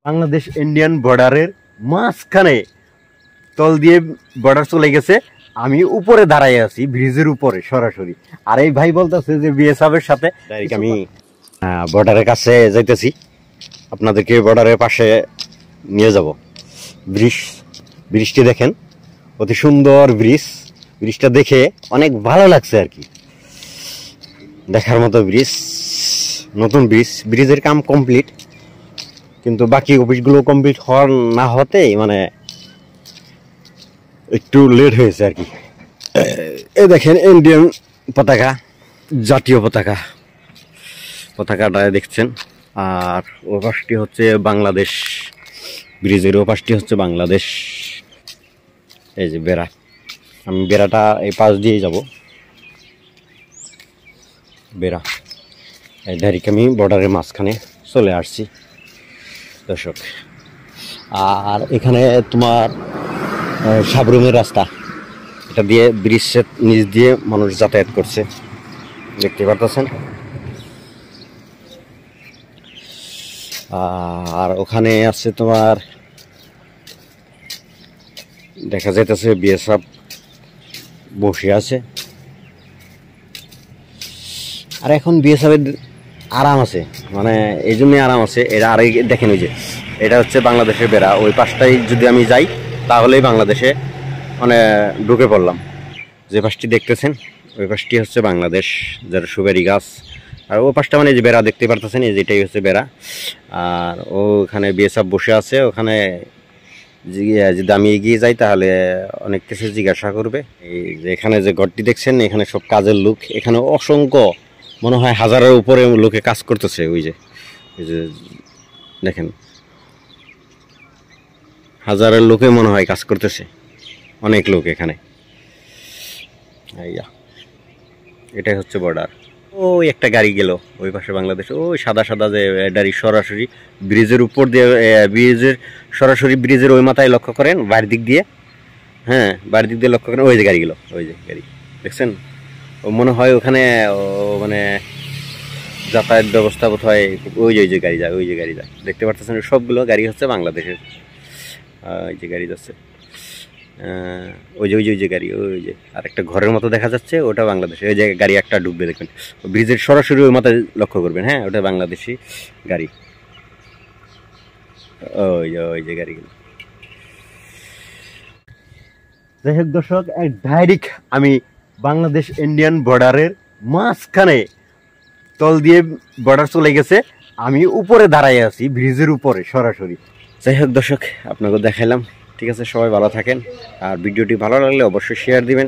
Bangladesh Indian বর্ডারের মাঝখানে তল দিয়ে বর্ডার চলে গেছে, আমি উপরে দাঁড়াই আছি ব্রিজের উপরে সরাসরি। আর এই ভাই বলতেছে যে বিএসএফ এর সাথে ডাইরেক্ট আমি বর্ডারের কাছে যাইতেছি, আপনাদেরকে বর্ডারের পাশে নিয়ে যাব। ব্রিজটি দেখেন, অতি সুন্দর ব্রিজটা দেখে অনেক ভালো লাগছে আর কি, দেখার মতো ব্রিজ, নতুন ব্রিজের কাম কমপ্লিট, কিন্তু বাকি অফিসগুলো কমপ্লিট হওয়ার না হতেই মানে একটু লেট হয়েছে আর কি। এ দেখেন ইন্ডিয়ান পতাকা, জাতীয় পতাকাটা দেখছেন। আর ও পাশটি হচ্ছে বাংলাদেশ, ব্রিজের ও পাশটি হচ্ছে বাংলাদেশ। এই যে বেড়া, আমি বেড়াটা এই পাশ দিয়েই যাব, বেড়া এই ডাইরেক্ট আমি বর্ডারের মাঝখানে চলে আসছি দর্শক। আর এখানে তোমার সাবরুমের রাস্তা, এটা দিয়ে ব্রিজের নিচ দিয়ে মানুষ যাতায়াত করছে, দেখতে পারতেছেন। আর ওখানে আছে তোমার দেখা যাইতেছে বিএসএফ বসে আছে। আর এখন বিএসএফ এর আরাম আছে, মানে এই জন্যই আরাম আছে। এরা আর দেখেন ওই যে এটা হচ্ছে বাংলাদেশের বেড়া, ওই পাশটাই যদি আমি যাই তাহলেই বাংলাদেশে মানে ঢুকে পড়লাম। যে পাশটি দেখতেছেন ওই পাশটি হচ্ছে বাংলাদেশ, যার সুপারি গাছ। আর ও পাশটা মানে যে বেড়া দেখতে পারতেছেন, এই যেটাই হচ্ছে বেড়া। আর ওখানে বিএসএফ বসে আছে, ওখানে যদি আমি এগিয়ে যাই তাহলে অনেক কিছু জিজ্ঞাসা করবে। এই যে এখানে যে ঘরটি দেখছেন, এখানে সব কাজের লোক, এখানে অসংখ্য মনে হয় হাজারের উপরে লোকে কাজ করতেছে। ওই যে দেখেন হাজারের লোকে মনে হয় কাজ করতেছে, অনেক লোক এখানে। এটাই হচ্ছে বর্ডার। ওই একটা গাড়ি গেল ওই পাশে বাংলাদেশ, ওই সাদা যে গাড়ি সরাসরি ব্রিজের উপর দিয়ে, সরাসরি ব্রিজের ওই মাথায় লক্ষ্য করেন, বাড়ির দিক দিয়ে, হ্যাঁ বাড়ির দিক দিয়ে লক্ষ্য করেন, ওই যে গাড়ি গেল, ওই যে গাড়ি দেখছেন। ও মনে হয় ওখানে মানে যাতায়াত ব্যবস্থা বোধহয় ওই যে গাড়ি যায়, দেখতে পারতেছেন। সবগুলো গাড়ি হচ্ছে বাংলাদেশের। ওই যে গাড়ি যাচ্ছে, ওই যে গাড়ি, ওই যে আর একটা ঘরের মতো দেখা যাচ্ছে, ওটা বাংলাদেশে। ওই যে গাড়ি একটা ডুববে দেখবেন, ব্রিজের সরাসরি ওই মাথায় লক্ষ্য করবেন, হ্যাঁ ওটা বাংলাদেশি গাড়ি। ওই যে গাড়িগুলো। যাই হোক দর্শক, ডাইরেক্ট আমি বাংলাদেশ ইন্ডিয়ান বর্ডারের মাঝখানে তল দিয়ে বর্ডার চলে গেছে, আমি উপরে দাঁড়াই আছি ব্রিজের উপরে সরাসরি। যাই হোক দর্শক, আপনাকে দেখাইলাম। ঠিক আছে, সবাই ভালো থাকেন। আর ভিডিওটি ভালো লাগলে অবশ্যই শেয়ার দিবেন।